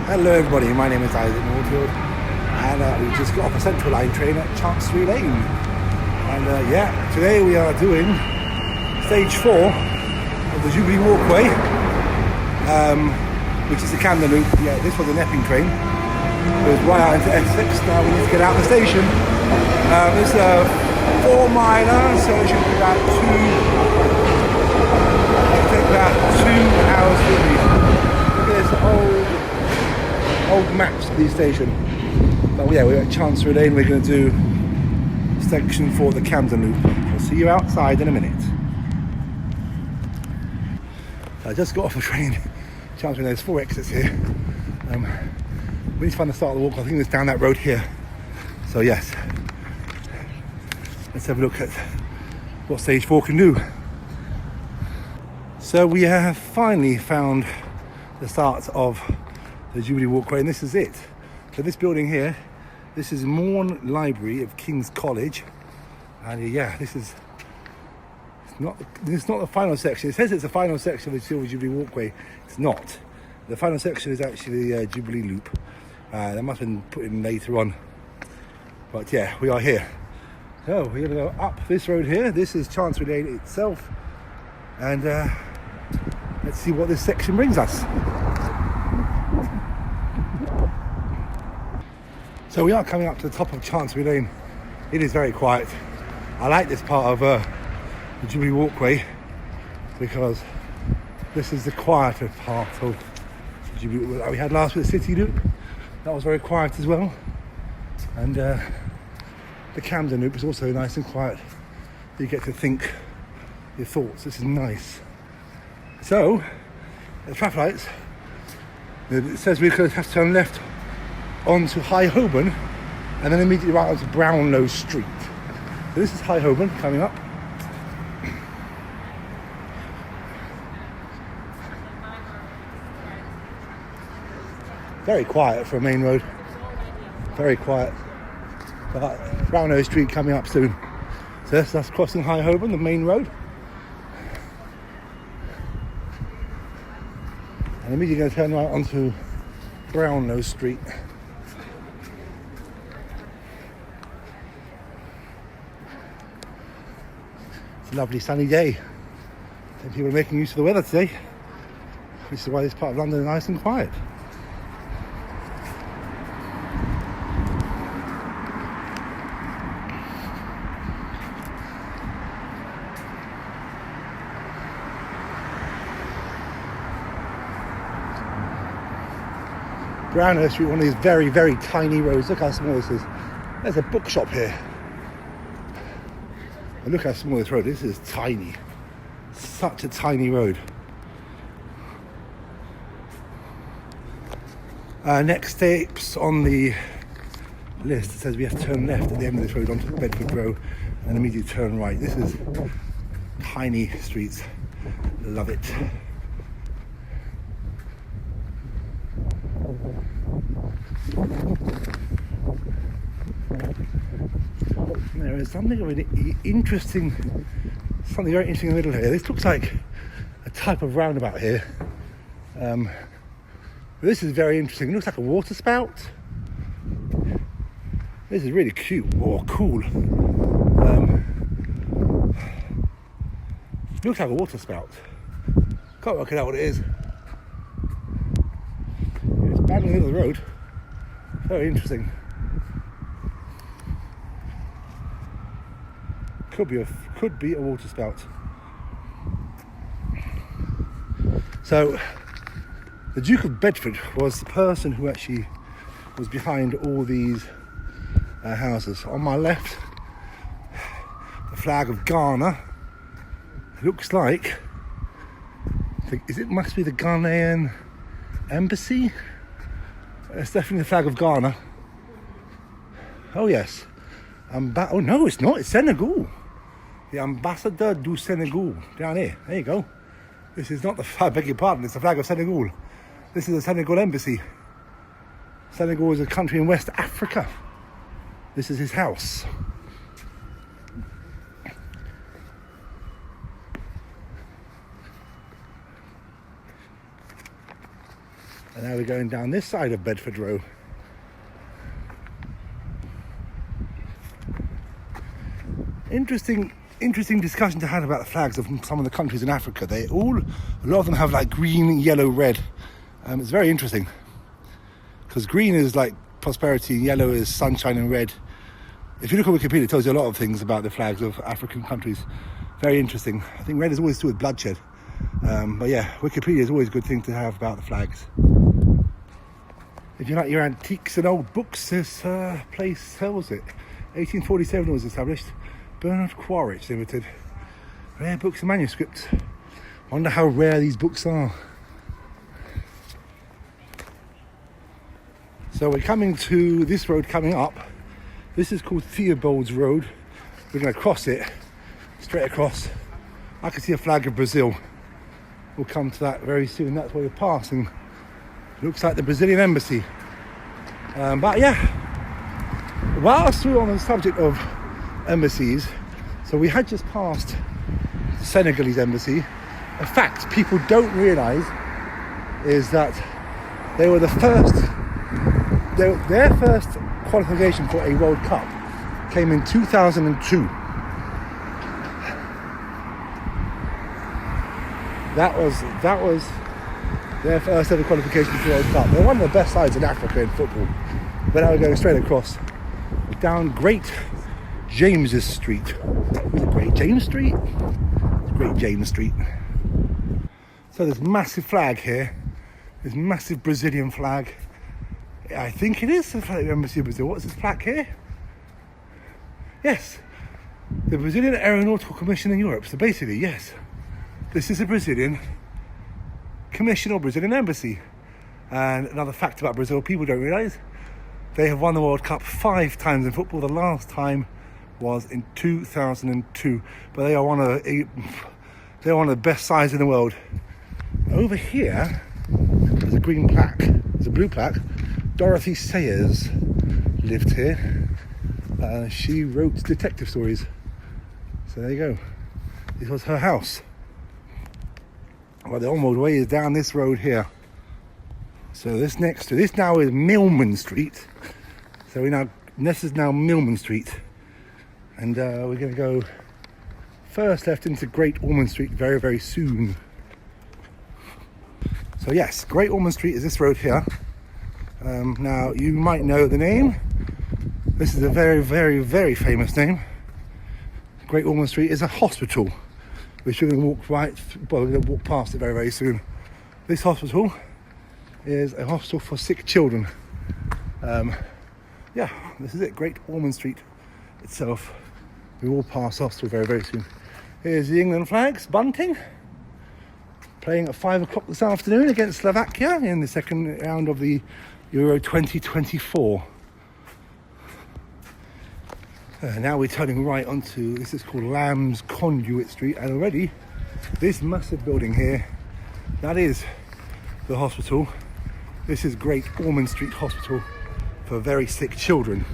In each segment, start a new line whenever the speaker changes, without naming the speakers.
Hello everybody, my name is Isaac Moorfield and we just got off a Central Line train at Chancery Lane and today we are doing stage 4 of the Jubilee Walkway, which is the Camden Loop. Yeah, this was an Epping train. It goes right out into Essex. Now we need to get out of the station. It's a 4 miler, so it should be about 2 hours 50. Look at this old maps of the station. But yeah, we're at Chancery Lane. We're going to do section 4 of the Camden Loop. I'll see you outside in a minute. So I just got off a train. Chancery Lane, there's 4 exits here. We need to find the start of the walk. I think it's down that road here. So yes, let's have a look at what stage 4 can do. So we have finally found the start of the Jubilee Walkway, and this is it. So this building here, this is Morn Library of King's College, and yeah, this is not the final section. It says it's the final section of the Jubilee Walkway. It's not. The final section is actually the Jubilee Loop. That must have been put in later on. But yeah, we are here. So we're going to go up this road here. This is Chancery Lane itself, and let's see what this section brings us. So we are coming up to the top of Chancery Lane. It is very quiet. I like this part of the Jubilee Walkway because this is the quieter part of the Jubilee that we had last with the City Loop. That was very quiet as well. And the Camden Loop is also nice and quiet. You get to think your thoughts. This is nice. So, the traffic lights, it says we could have to turn left onto High Holborn and then immediately right onto Brownlow Street. So this is High Holborn coming up. Very quiet for a main road. Very quiet. But Brownlow Street coming up soon. So that's crossing High Holborn, the main road. And immediately going to turn right onto Brownlow Street. It's a lovely sunny day. And people are making use of the weather today, which is why this part of London is nice and quiet. Brownlow Street, one of these very, very tiny roads. Look how small this is. There's a bookshop here. And look how small this road is. This is tiny. Such a tiny road. Next steps on the list, it says we have to turn left at the end of this road onto Bedford Row and immediately turn right. This is tiny streets. Love it. There is something very interesting in the middle here. This looks like a type of roundabout here. This is very interesting. It looks like a water spout. This is really cute or cool. It looks like a water spout. Can't work out what it is. It's bang in the middle of the road. Very interesting. Could be a water spout. So the Duke of Bedford was the person who actually was behind all these houses. On my left, the flag of Ghana. It looks like must be the Ghanaian embassy. It's definitely the flag of Ghana. Oh yes. Oh no, it's not. It's Senegal. The Ambassador du Senegal down here. There you go. This is not I beg your pardon, it's the flag of Senegal. This is the Senegal embassy. Senegal is a country in West Africa. This is his house. And now we're going down this side of Bedford Row. Interesting discussion to have about the flags of some of the countries in Africa. A lot of them have like green, yellow, red. It's very interesting because green is like prosperity, yellow is sunshine, and red. If you look at Wikipedia, it tells you a lot of things about the flags of African countries. Very interesting. I think red is always to do with bloodshed. But yeah, Wikipedia is always a good thing to have about the flags. If you like your antiques and old books, this place sells it. 1847 it was established. Bernard Quaritch Limited. Rare books and manuscripts. Wonder how rare these books are. So we're coming to this road coming up. This is called Theobald's Road. We're going to cross it, straight across. I can see a flag of Brazil. We'll come to that very soon. That's where we're passing. Looks like the Brazilian embassy. But yeah, whilst we're on the subject of embassies, so we had just passed the Senegalese embassy. A fact people don't realise is that they were the first, their first qualification for a World Cup came in 2002. That was their first ever qualification for the World Cup. They're one of the best sides in Africa in football. But now we're going straight across down Great James's Street. Was it Great James Street? It's Great James Street. So there's massive flag here. This massive Brazilian flag. I think it is the flag of the Embassy of Brazil. What's this plaque here? Yes, the Brazilian Aeronautical Commission in Europe. So basically, yes, this is a Brazilian commission or Brazilian embassy. And another fact about Brazil, people don't realise, they have won the World Cup 5 times in football. The last time was in 2002. But they are one of the best sides in the world. Over here, there's a green plaque. There's a blue plaque. Dorothy Sayers lived here. She wrote detective stories. So there you go. This was her house. Well, the onward way is down this road here. So this now is Millman Street. So this is now Millman Street. And we're going to go first left into Great Ormond Street very, very soon. So yes, Great Ormond Street is this road here. Now you might know the name. This is a very, very, very famous name. Great Ormond Street is a hospital, which we're going to we're going to walk past it very, very soon. This hospital is a hospital for sick children. Yeah, this is it, Great Ormond Street itself. We will pass hospital very, very soon. Here's the England flags, bunting. Playing at 5 o'clock this afternoon against Slovakia in the second round of the Euro 2024. Now we're turning right onto, this is called Lamb's Conduit Street, and already this massive building here, that is the hospital. This is Great Ormond Street Hospital for very sick children.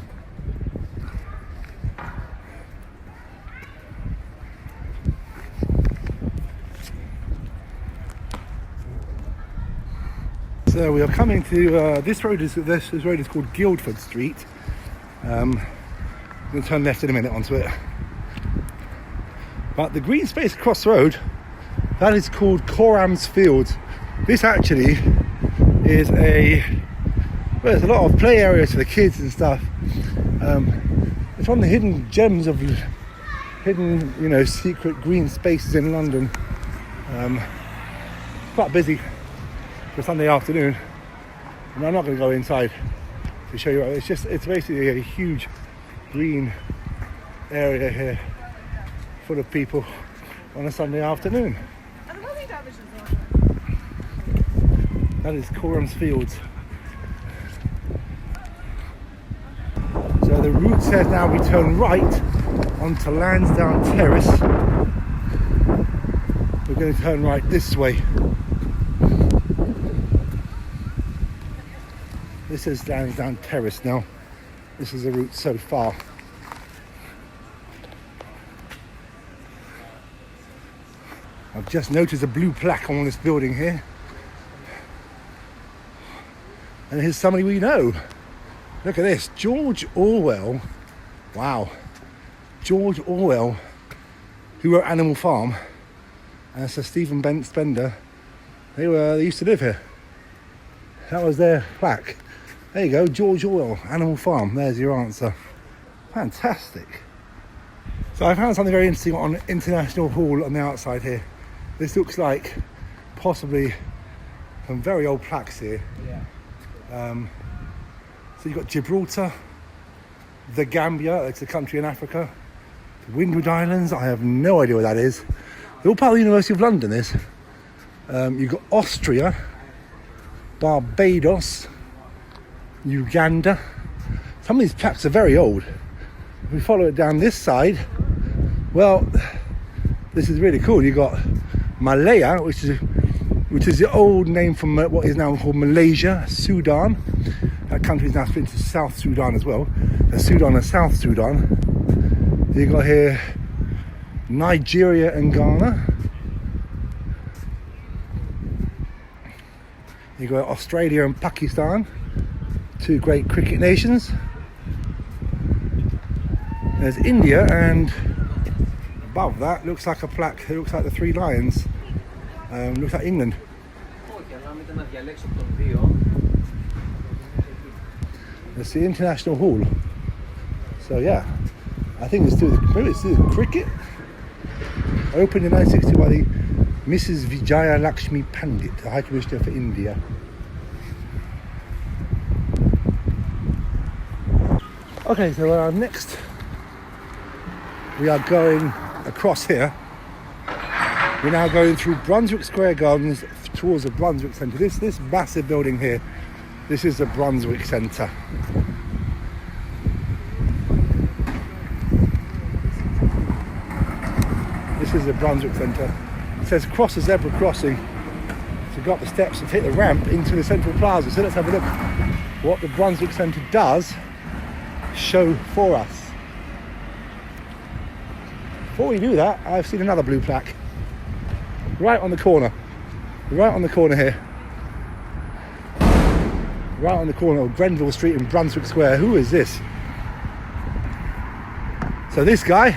So we are coming to this road is called Guildford Street. I'm going to turn left in a minute onto it. But the green space across the road, that is called Coram's Field. This actually is there's a lot of play areas for the kids and stuff. It's one of the hidden gems of hidden, secret green spaces in London. Quite busy for Sunday afternoon, and I'm not going to go inside to show you. It's basically a huge green area here full of people on a Sunday afternoon. That is Coram's Fields. So the route says now we turn right onto Lansdowne Terrace. We're going to turn right this way. This is Lansdowne Terrace now. This is the route so far. I've just noticed a blue plaque on this building here. And here's somebody we know. Look at this, George Orwell. Wow. George Orwell, who wrote Animal Farm, and Sir Stephen Spender, they used to live here. That was their plaque. There you go, George Orwell, Animal Farm. There's your answer. Fantastic. So I found something very interesting on International Hall on the outside here. This looks like possibly some very old plaques here. Yeah. So you've got Gibraltar, the Gambia, it's a country in Africa, the Windward Islands, I have no idea what that is. They're all part of the University of London, this. You've got Austria, Barbados, Uganda. Some of these plaques are very old. If we follow it down this side, well, this is really cool. You've got Malaya, which is the old name from what is now called Malaysia, Sudan. That country is now split into South Sudan as well. There's Sudan and South Sudan. You've got here Nigeria and Ghana. You've got Australia and Pakistan, two great cricket nations. There's India, and above that looks like a plaque. It looks like the Three Lions. Looks like England. It's the International Hall. So yeah, I think it's still cricket. Opened in 1960 by the Mrs. Vijaya Lakshmi Pandit, the High Commissioner for India. Okay, so next we are going across here. We're now going through Brunswick Square Gardens towards the Brunswick Centre. This massive building here, this is the Brunswick Centre. This is the Brunswick Centre. It says cross the zebra crossing. So go up the steps and take the ramp into the Central Plaza. So let's have a look what the Brunswick Centre does show for us. Before we do that, I've seen another blue plaque right on the corner here, right on the corner of Grenville Street and Brunswick Square. Who is this? So this guy,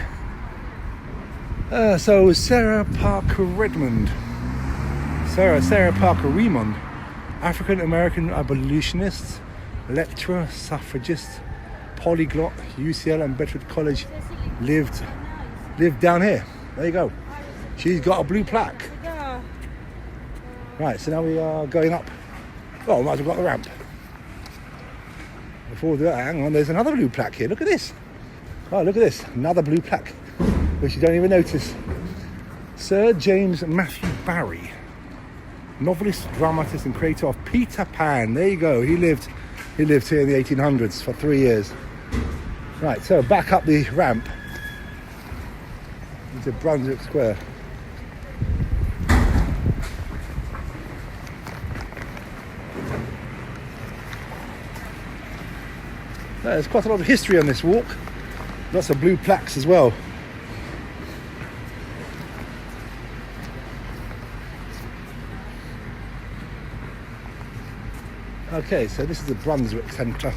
so Sarah Parker Redmond, Sarah Parker Remond, African American abolitionist, lecturer, suffragist, polyglot, UCL and Bedford College, lived down here. There you go. She's got a blue plaque. Right, so now we are going up. Oh, might as well got the ramp. Before that, hang on, there's another blue plaque here. Look at this. Oh, look at this. Another blue plaque, which you don't even notice. Sir James Matthew Barrie, novelist, dramatist and creator of Peter Pan. There you go. He lived here in the 1800s for 3 years. Right, so back up the ramp into Brunswick Square. There's quite a lot of history on this walk. Lots of blue plaques as well. Okay, so this is the Brunswick Centre.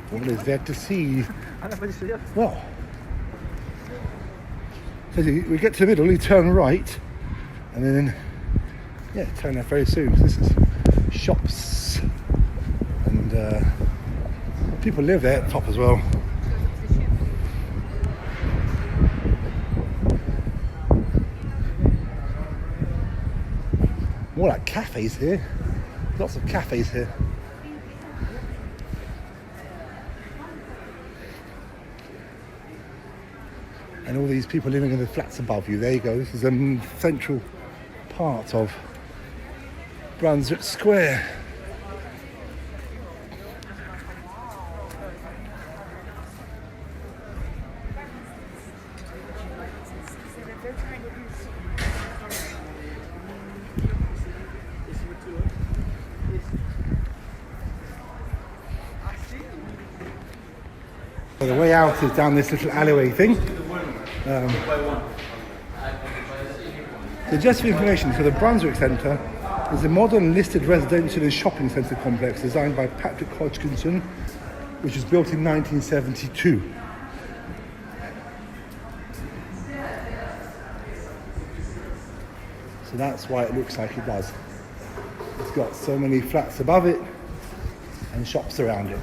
What is there to see? Well, so we get to the middle, you turn right, and then, yeah, turn left very soon. This is shops, and people live there at the top as well. More like cafes here. Lots of cafes here. And all these people living in the flats above you. There you go. This is a central part of Brunswick Square. So the way out is down this little alleyway thing. So just for information, so the Brunswick Centre is a modern listed residential and shopping centre complex designed by Patrick Hodgkinson, which was built in 1972. So that's why it looks like it does. It's got so many flats above it and shops around it.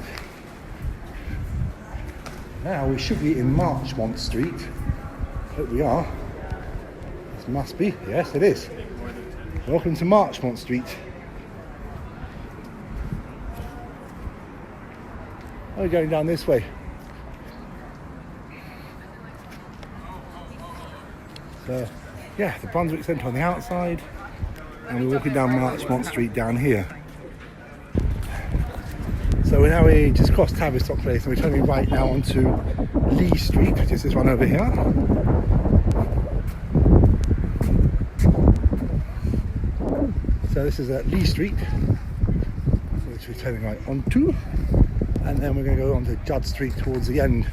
Now we should be in Marchmont Street. Hope we are. This must be. Yes, it is. Welcome to Marchmont Street. We're going down this way. So, yeah, the Brunswick Centre on the outside, and we're walking down Marchmont Street down here. So we just crossed Tavistock Place, and we're turning right now onto Lee Street, which is this one over here. So this is Lee Street, which we're turning right onto, and then we're going to go on to Judd Street towards the end.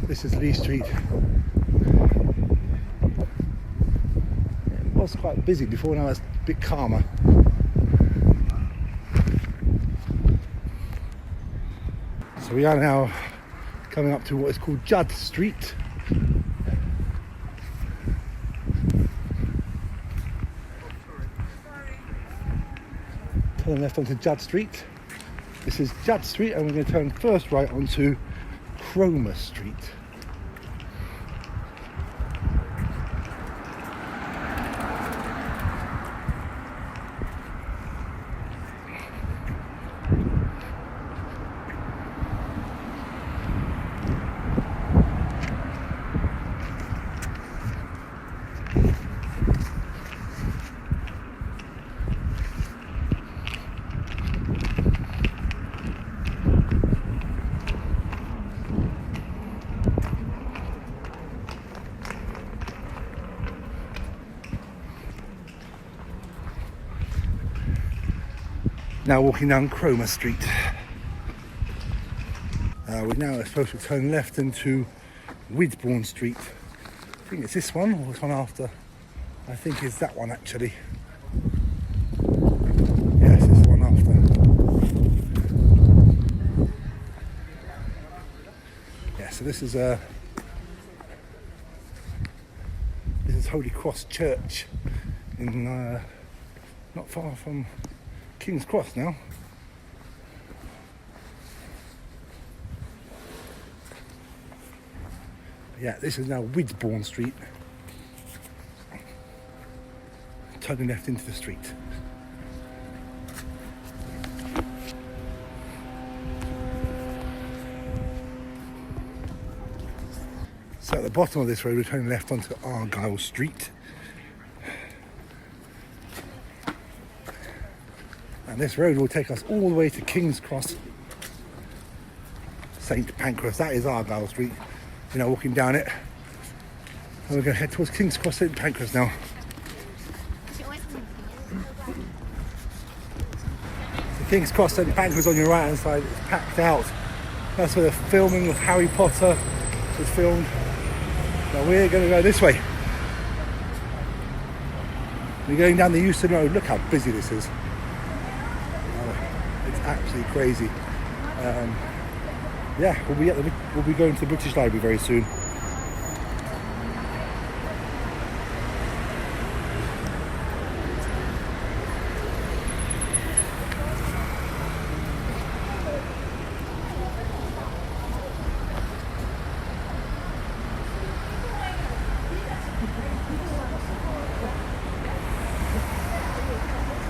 This is Lee Street. It was quite busy before, now it's a bit calmer. So we are now coming up to what is called Judd Street. Turn left onto Judd Street. This is Judd Street, and we're going to turn first right onto Cromer Street. Now walking down Cromer Street. We're now supposed to turn left into Widbourne Street. I think it's this one, or this one after. I think it's that one actually. Yes, it's the one after. Yeah, so this is Holy Cross Church in not far from King's Cross now. Yeah, this is now Widbourne Street. Turning left into the street. So at the bottom of this road, we're turning left onto Argyle Street. And this road will take us all the way to King's Cross, St Pancras. That is Argyle Street. You're now walking down it. And we're going to head towards King's Cross, St Pancras now. The King's Cross, St Pancras on your right hand side is packed out. That's where the filming of Harry Potter was filmed. Now we're going to go this way. We're going down the Euston Road. Look how busy this is. It's absolutely crazy. Yeah, we'll be going to the British Library very soon.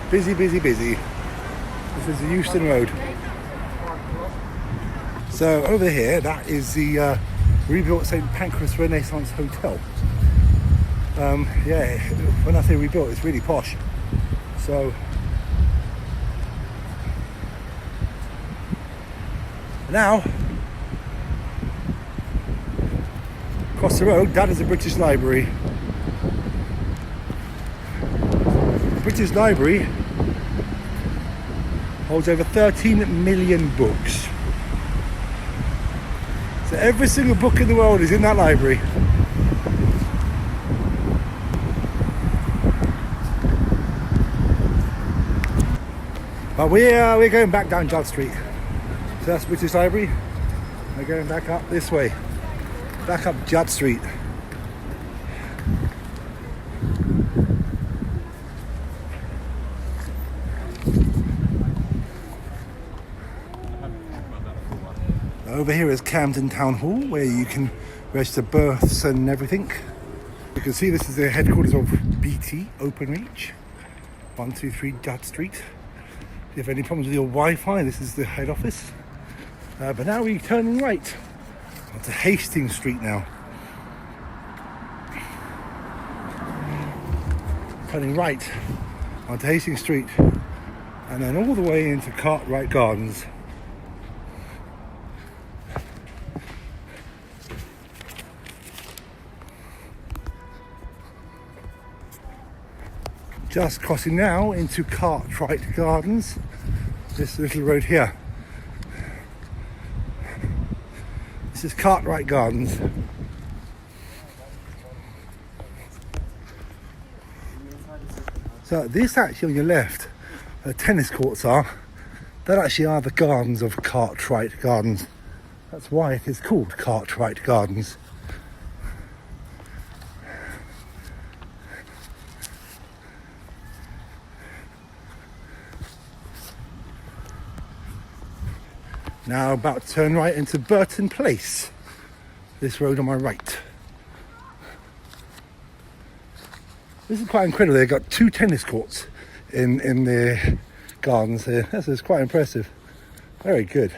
Busy, busy, busy. This is the Euston Road. So over here, that is the rebuilt St Pancras Renaissance Hotel. Yeah, when I say rebuilt, it's really posh. So now, across the road, that is the British Library. The British Library holds over 13 million books. So every single book in the world is in that library. But we're going back down Judd Street. So that's British Library. We're going back up this way. Back up Judd Street. Over here is Camden Town Hall, where you can register births and everything. You can see this is the headquarters of BT, Openreach. 123 Judd Street. If you have any problems with your Wi-Fi, this is the head office. But now we're turning right onto Hastings Street now. Turning right onto Hastings Street and then all the way into Cartwright Gardens. Just crossing now into Cartwright Gardens, this little road here. This is Cartwright Gardens. So this actually on your left, where the tennis courts are, that actually are the gardens of Cartwright Gardens. That's why it is called Cartwright Gardens. Now about to turn right into Burton Place, this road on my right. This is quite incredible. They've got 2 tennis courts in their gardens here. This is quite impressive. Very good.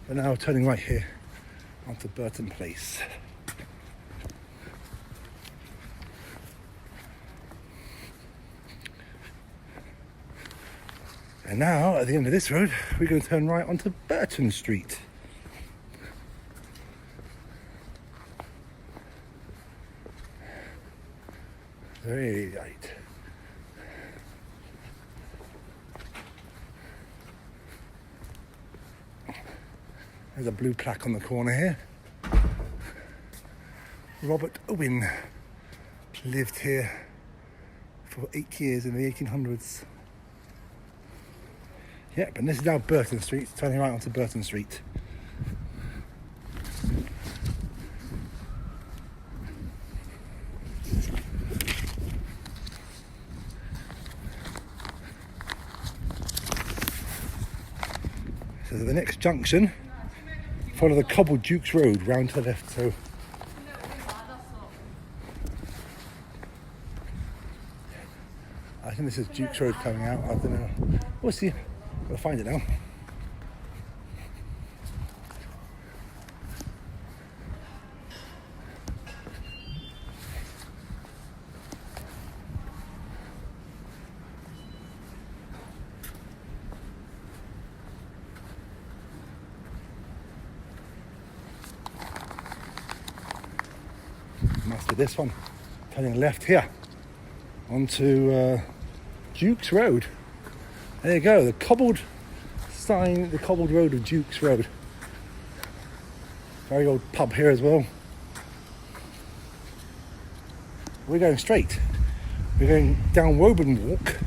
But now turning right here onto Burton Place. And now, at the end of this road, we're going to turn right onto Burton Street. Very right. There's a blue plaque on the corner here. Robert Owen lived here for 8 years in the 1800s. Yep, and this is now Burton Street, turning right onto Burton Street. So the next junction, follow the cobbled Duke's Road round to the left. So I think this is Duke's Road coming out. I don't know. We'll see. I'll find it now. Must be this one. Turning left here onto Duke's Road. There you go, the cobbled sign, the cobbled road of Duke's Road. Very old pub here as well. We're going straight. We're going down Woburn Walk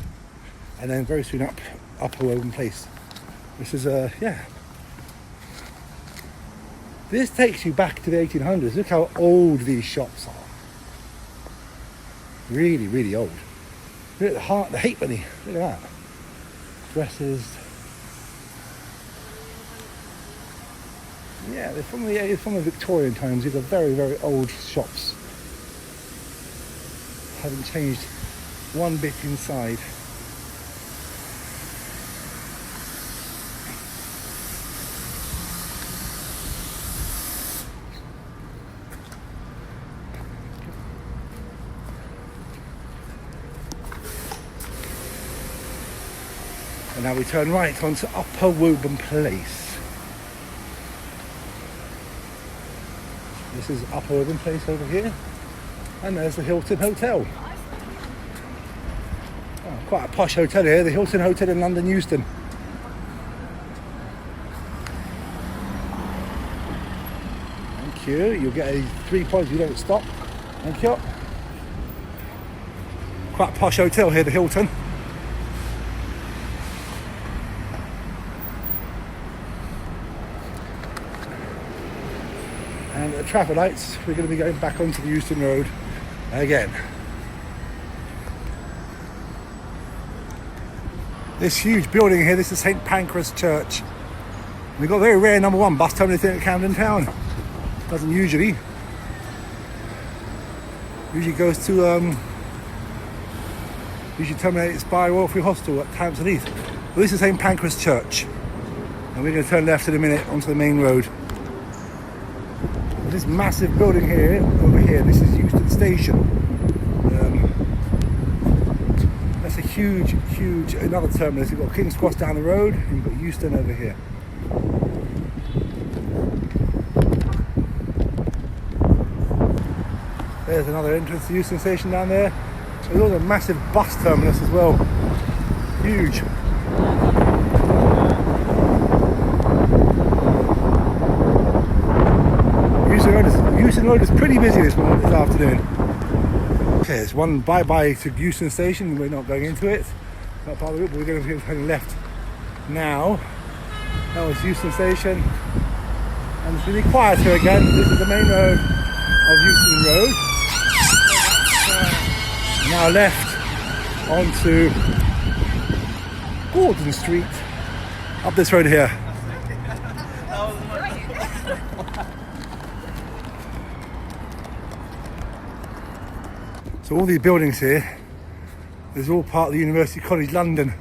and then very soon up Upper Woburn Place. This is yeah. This takes you back to the 1800s. Look how old these shops are. Really, really old. Look at the halfpenny. Look at that. Dresses. Yeah, they're from the Victorian times. These are very, very old shops. Haven't changed one bit inside. And now we turn right onto Upper Woburn Place. This is Upper Woburn Place over here. And there's the Hilton Hotel. Oh, quite a posh hotel here, the Hilton Hotel in London Euston. Thank you. You'll get a 3 points if you don't stop. Thank you. Quite a posh hotel here, the Hilton. And the traffic lights, we're going to be going back onto the Euston Road again. This huge building here, this is St Pancras Church. We've got a very rare number 1 bus terminus in Camden Town. Doesn't usually. Usually goes to usually terminates by Royal Free Hostel at Hampstead Heath. But this is St Pancras Church. And we're going to turn left in a minute onto the main road. This massive building here, over here, this is Euston Station. That's a huge, another terminus. You've got King's Cross down the road, and you've got Euston over here. There's another entrance to Euston Station down there. There's also a massive bus terminus as well. Huge. Euston Road is pretty busy this afternoon. Okay, it's one bye-bye to Euston Station. We're not going into it. Not part of the route, but we're going to be turning left now. That was Euston Station. And it's really quiet here again. This is the main road of Euston Road. Now left onto Gordon Street. Up this road here. So all these buildings here, this is all part of the University College London.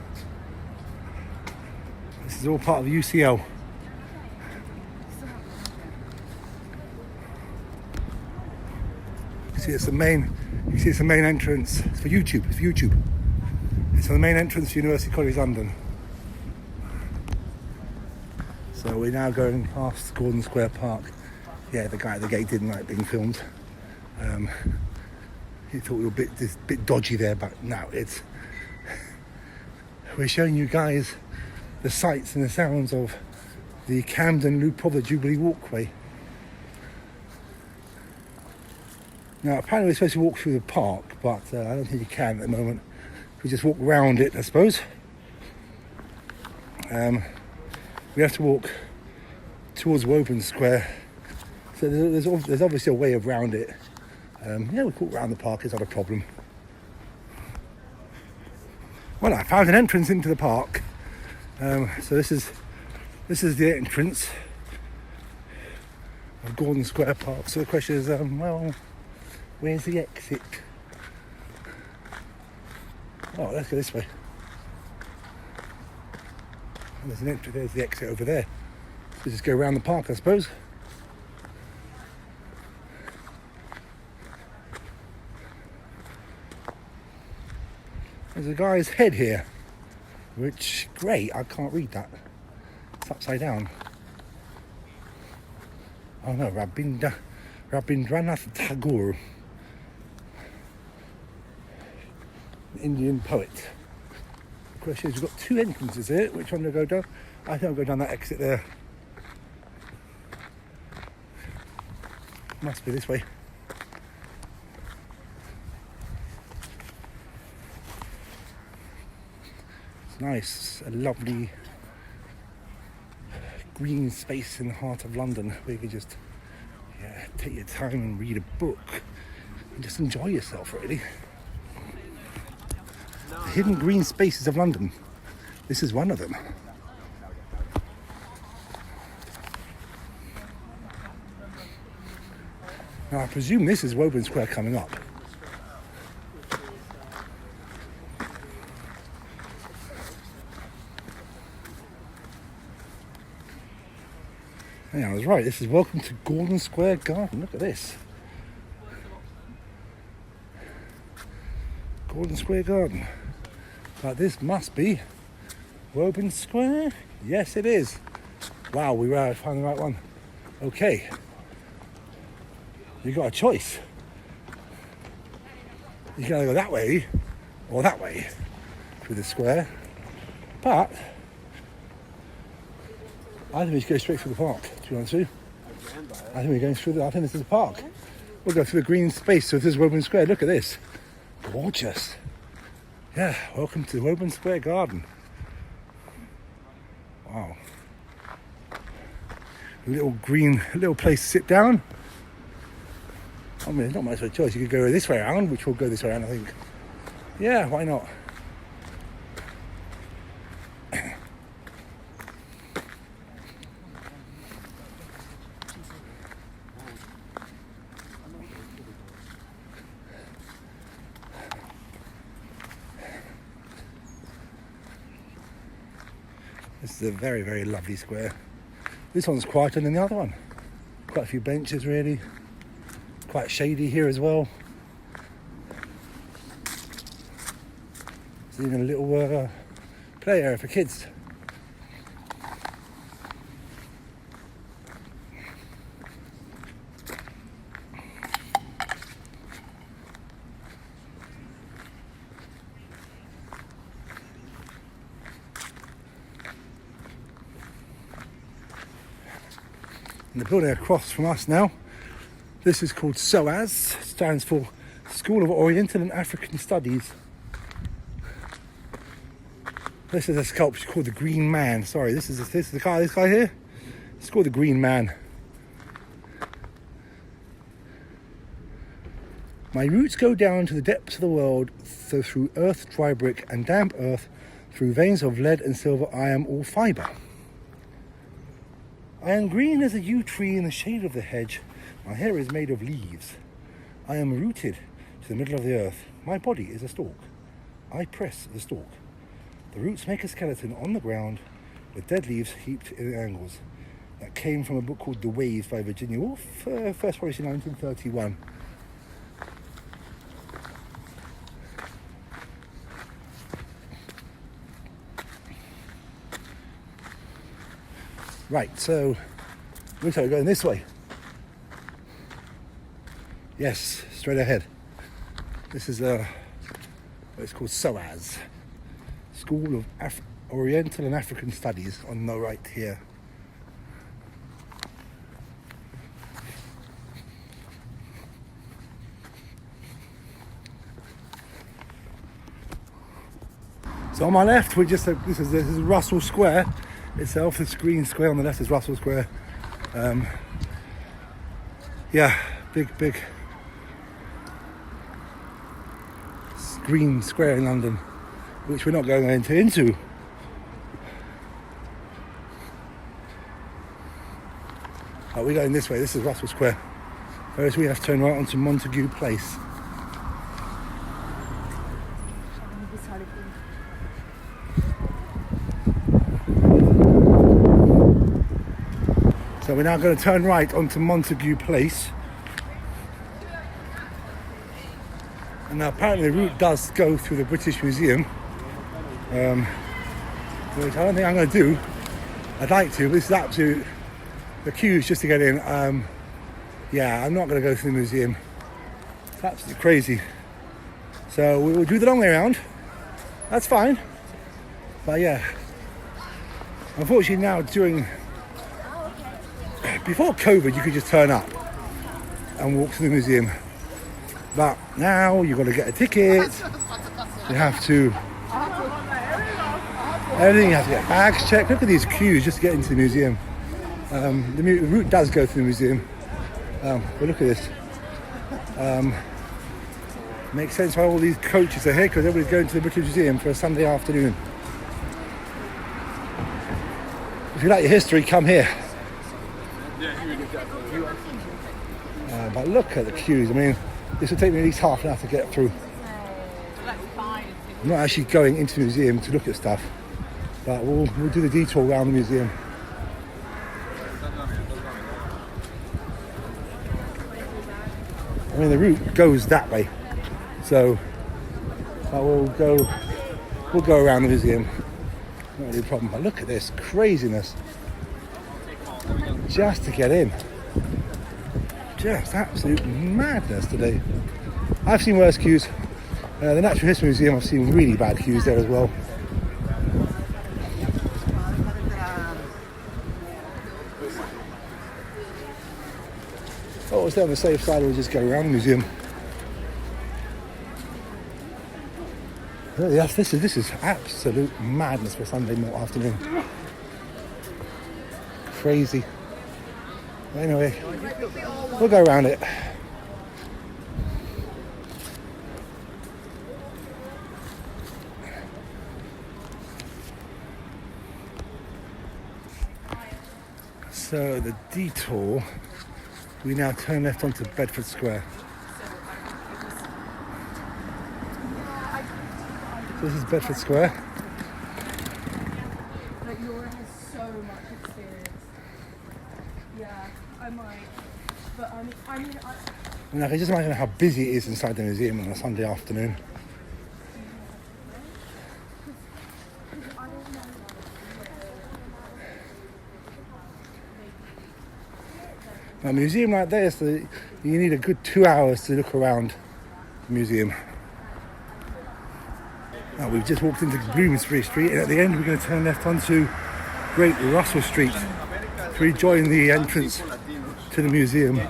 This is all part of the UCL. You see it's the main entrance. It's for YouTube, it's for YouTube. It's the main entrance to University College London. So we're now going past Gordon Square Park. Yeah, the guy at the gate didn't like being filmed. He thought we were a bit dodgy there, but no, we're showing you guys the sights and the sounds of the Camden Loop of the Jubilee Walkway. Now, apparently we're supposed to walk through the park, but I don't think you can at the moment. We just walk around it, I suppose. We have to walk towards Woburn Square. So there's obviously a way around it. Yeah, we walk around the park, it's not a problem. Well, I found an entrance into the park. So this is the entrance of Gordon Square Park. So the question is, well, where's the exit? Oh, let's go this way. And there's an entrance, there's the exit over there. So just go around the park, I suppose. There's a guy's head here, which, great, I can't read that. It's upside down. Oh no, Rabindranath Tagore, Indian poet. The question is, we've got 2 entrances here. Which one do I go down? I think I'll go down that exit there. Must be this way. It's nice, a lovely green space in the heart of London where you can just take your time and read a book and just enjoy yourself, really. The hidden green spaces of London. This is one of them. Now I presume this is Woburn Square coming up. Yeah, I was right. This is welcome to Gordon Square Garden. Look at this. Gordon Square Garden. But this must be Woburn Square. Yes, it is. Wow, we were found the right one. Okay. You got a choice. You can either go that way or that way through the square. But I think we should go straight through the park, to be honest with you. I think we're going through I think this is a park. We'll go through the green space. So this is Woburn Square. Look at this. Gorgeous. Yeah, welcome to Woburn Square Garden. Wow. A little place to sit down. I mean, there's not much of a choice. You could go this way around, which will go this way around, I think. Yeah, why not? This is a very, very lovely square. This one's quieter than the other one. Quite a few benches, really. Quite shady here as well. There's even a little play area for kids. And the building across from us now, this is called SOAS, stands for School of Oriental and African Studies. This is a sculpture called the Green Man. Sorry, this is the guy. This guy here. It's called the Green Man. My roots go down to the depths of the world, so through earth, dry brick, and damp earth, through veins of lead and silver, I am all fibre. I am green as a yew tree in the shade of the hedge. My hair is made of leaves. I am rooted to the middle of the earth. My body is a stalk. I press the stalk. The roots make a skeleton on the ground with dead leaves heaped in angles. That came from a book called The Waves by Virginia Woolf, first published in 1931. Right, so looks like we're going this way. Yes, straight ahead. This is what it's called SOAS, School of Oriental and African Studies, on the right here. So on my left, we just this is Russell Square itself. This green square on the left is Russell Square. Yeah, big green square in London, which we're not going into. Oh, we're going this way. This is Russell Square. Whereas we have to turn right onto Montague Place. So we're now going to turn right onto Montague Place. And now apparently the route does go through the British Museum, which I don't think I'm going to do. I'd like to, but this is absolute, the queues just to get in. Yeah, I'm not going to go through the museum. It's absolutely crazy. So we will do the long way around. That's fine. But yeah, unfortunately now before COVID, you could just turn up and walk to the museum. But now you've got to get a ticket. You have to, everything, you have to get bags checked. Look at these queues just to get into the museum. The route does go through the museum. But look at this. Makes sense why all these coaches are here, because everybody's going to the British Museum for a Sunday afternoon. If you like your history, come here. But look at the queues. I mean, this will take me at least half an hour to get through. I'm not actually going into the museum to look at stuff, but we'll do the detour around the museum. I mean, the route goes that way, so we'll go around the museum. Not really a problem. But look at this craziness just to get in. Just absolute madness today. I've seen worse queues. The Natural History Museum, I've seen really bad queues there as well. Oh, stay on the safe side, we'll just go around the museum. Oh, yes, this is absolute madness for Sunday afternoon. Crazy. Anyway, we'll go around it. So the detour, we now turn left onto Bedford Square. This is Bedford Square.
Like Laura has so much experience. Yeah, I might. But I mean,
And I can just imagine how busy it is inside the museum on a Sunday afternoon. A museum like this, you need a good 2 hours to look around the museum. Now, we've just walked into Bloomsbury Street, and at the end we're going to turn left onto Great Russell Street to rejoin the entrance to the museum.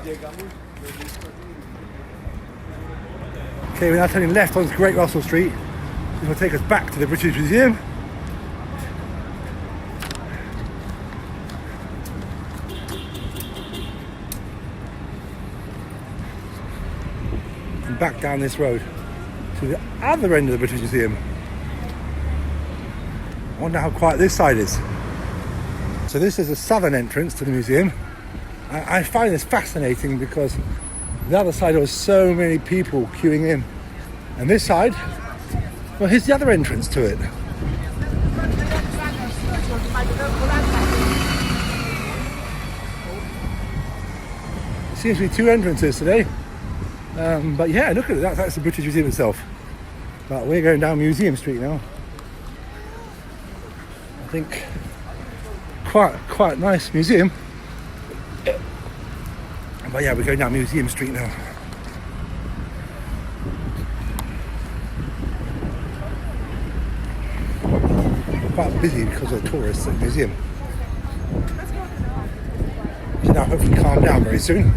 Okay, we're now turning left onto Great Russell Street, which will take us back to the British Museum. And back down this road to the other end of the British Museum. I wonder how quiet this side is. So this is the southern entrance to the museum. I find this fascinating because the other side there was so many people queuing in. And this side, well, here's the other entrance to it. There seems to be two entrances today. But yeah, look at it, that's the British Museum itself. But we're going down Museum Street now. I think quite nice museum. But yeah, we're going down Museum Street now. Quite busy because of the tourists at the museum. Should now hopefully calm down very soon.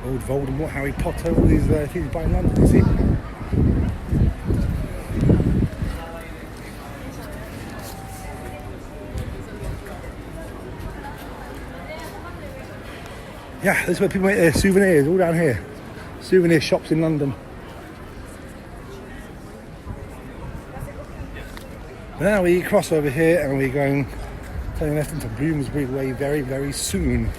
Old Voldemort, Harry Potter, all these things by London, you see. Yeah, this is where people make their souvenirs, all down here. Souvenir shops in London. Now we cross over here and we're going turning left into Bloomsbury Way very, very soon.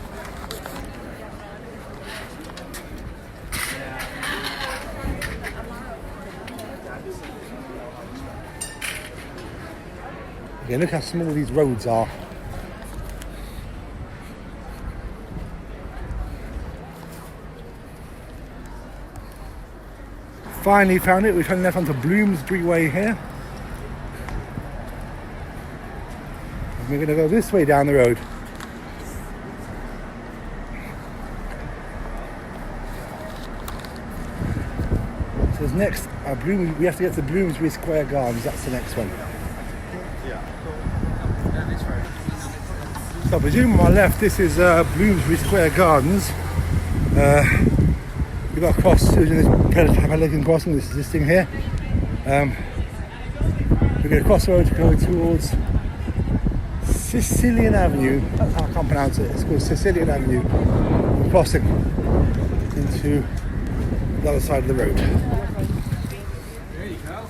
Okay, look how small these roads are. Finally found it. We're turning left onto Bloomsbury Way here. And we're going to go this way down the road. So there's next, we have to get to Bloomsbury Square Gardens. That's the next one. So I presume on my left this is Bloomsbury Square Gardens. We've got to cross using this pelican crossing, this thing here. We're going to cross the road to go towards Sicilian Avenue. I can't pronounce it. It's called Sicilian Avenue. We're crossing into the other side of the road.
There you go.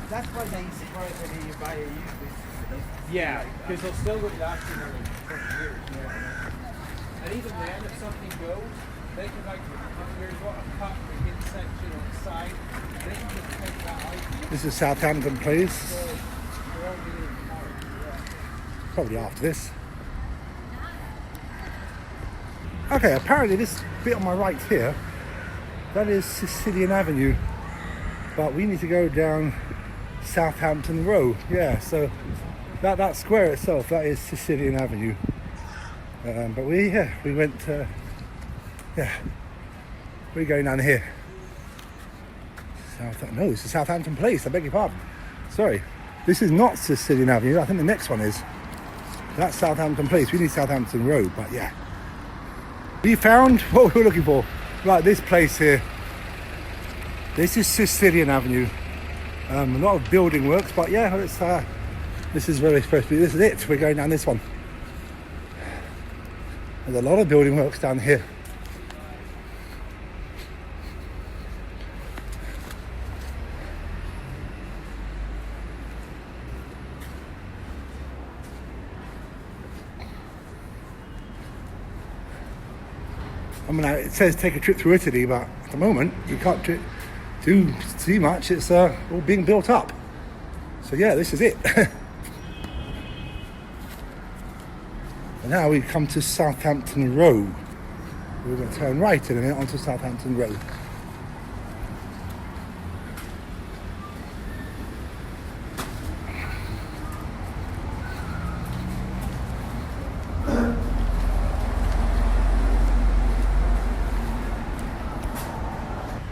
That's why they surprised when you buy a used one.
Yeah, because they'll still look last you another 20 years. And even then, if something goes, they can like, here's what a cut the hit section on the side. They can just take that out.
This is Southampton Place.
So they're all really hard. Yeah.
Probably after this. Okay, apparently this bit on my right here, that is Sicilian Avenue. But we need to go down Southampton Row. Yeah, so that square itself, that is Sicilian Avenue. But we went, we're going down here. No, this is Southampton Place, I beg your pardon. Sorry, this is not Sicilian Avenue, I think the next one is. That's Southampton Place, we need Southampton Road, but yeah. We found what we were looking for. Right, this place here. This is Sicilian Avenue. A lot of building works, but yeah, it's, this is where we're supposed to be. This is it, we're going down this one. There's a lot of building works down here. I mean, it says take a trip through Italy, but at the moment you can't do too much. It's all being built up. So yeah, this is it. And now we come to Southampton Row. We're going to turn right in a minute onto Southampton Row.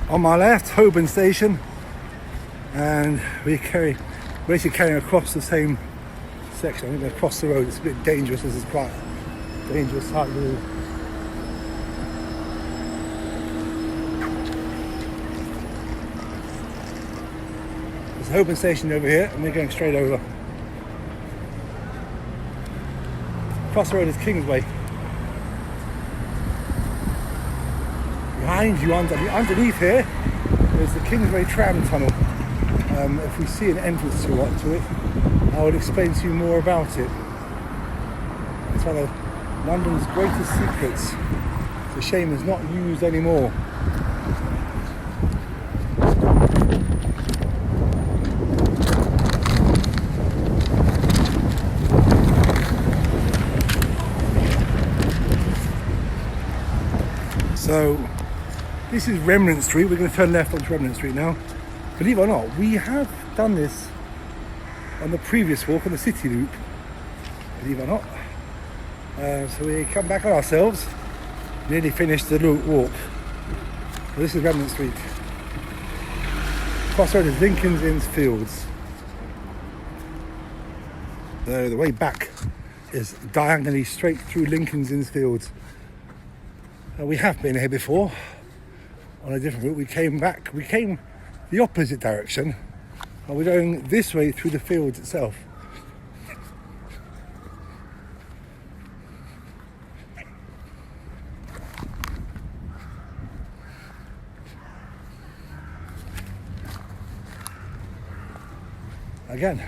On my left, Holborn Station, and we're basically carrying across the same section. I think we're across the road. It's a bit dangerous. This is quite a dangerous side of the road. There's Holborn Station over here, and we're going straight over. Across the road is Kingsway. Behind you, underneath here, there's the Kingsway tram tunnel. If we see an entrance to it, I will explain to you more about it. It's one of London's greatest secrets. It's a shame it's not used anymore. So, this is Remnant Street. We're going to turn left onto Remnant Street now. Believe it or not, we have done this on the previous walk on the City Loop. Believe it or not. So we come back on ourselves. Nearly finished the walk. So this is Remnant Street. Crossroad is Lincoln's Inn Fields. So the way back is diagonally straight through Lincoln's Inn Fields. We have been here before on a different route. We came the opposite direction, and we're going this way through the fields itself. Again,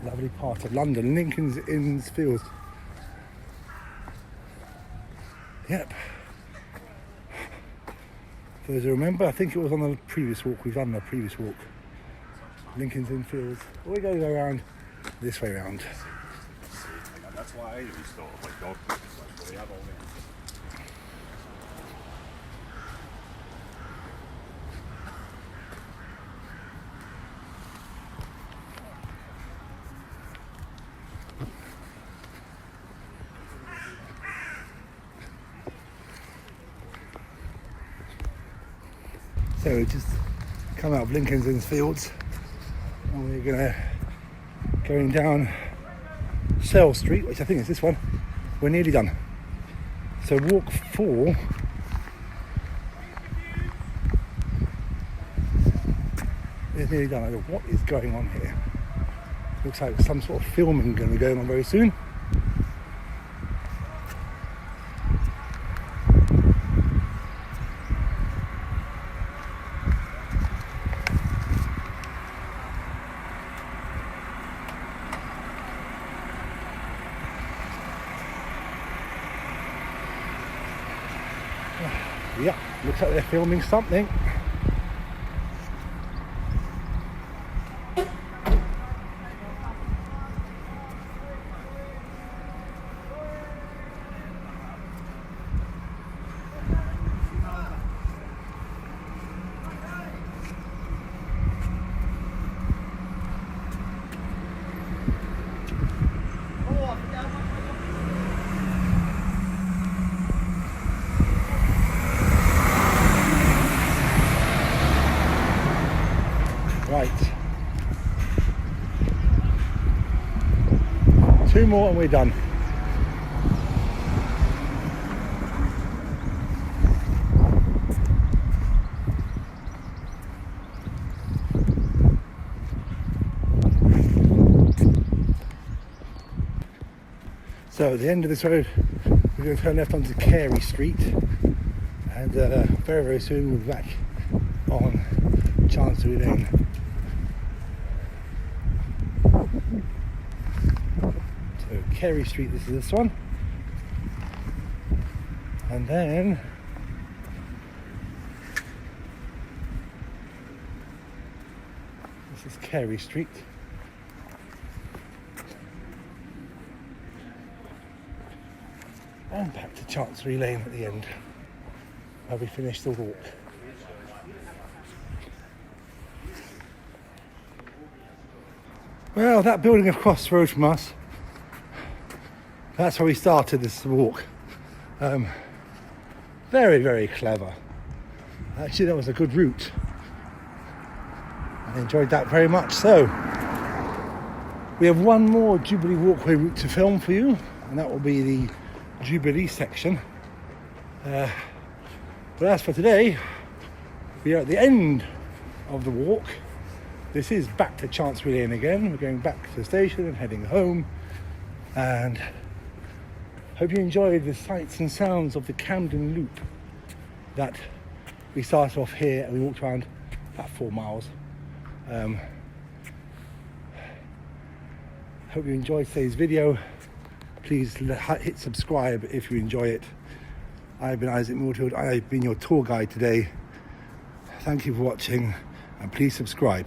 lovely part of London, Lincoln's Inn Fields. Yep. For those who remember, I think it was on the previous walk. We've done the previous walk. Lincoln's Inn Fields. We're going to go around this way round.
That's why I installed like dog food and stuff, but they have all that.
So we just come out of Lincoln's Inn Fields, and we're going down Shell Street, which I think is this one. We're nearly done. So walk 4 is nearly done. I don't know what is going on here. Looks like some sort of filming going to be going on very soon. Yeah, looks like they're filming something. sights. 2 more and we're done. So at the end of this road, we're going to turn left onto Carey Street, and very, very soon we'll be back on Chancery Lane. So Carey Street, this is this one, and then this is Carey Street. And back to Chancery Lane at the end, where we finish the walk. Well, that building across the road from us, that's where we started this walk. Very, very clever. Actually, that was a good route. I enjoyed that very much. So, we have one more Jubilee Walkway route to film for you, and that will be the Jubilee section. But as for today, we are at the end of the walk. This is back to Chancery Lane again. We're going back to the station and heading home, and hope you enjoyed the sights and sounds of the Camden Loop that we started off here and we walked around about 4 miles. Hope you enjoyed today's video. Please hit subscribe if you enjoy it. I've been Isaac Moorfield. I've been your tour guide today. Thank you for watching, and please subscribe.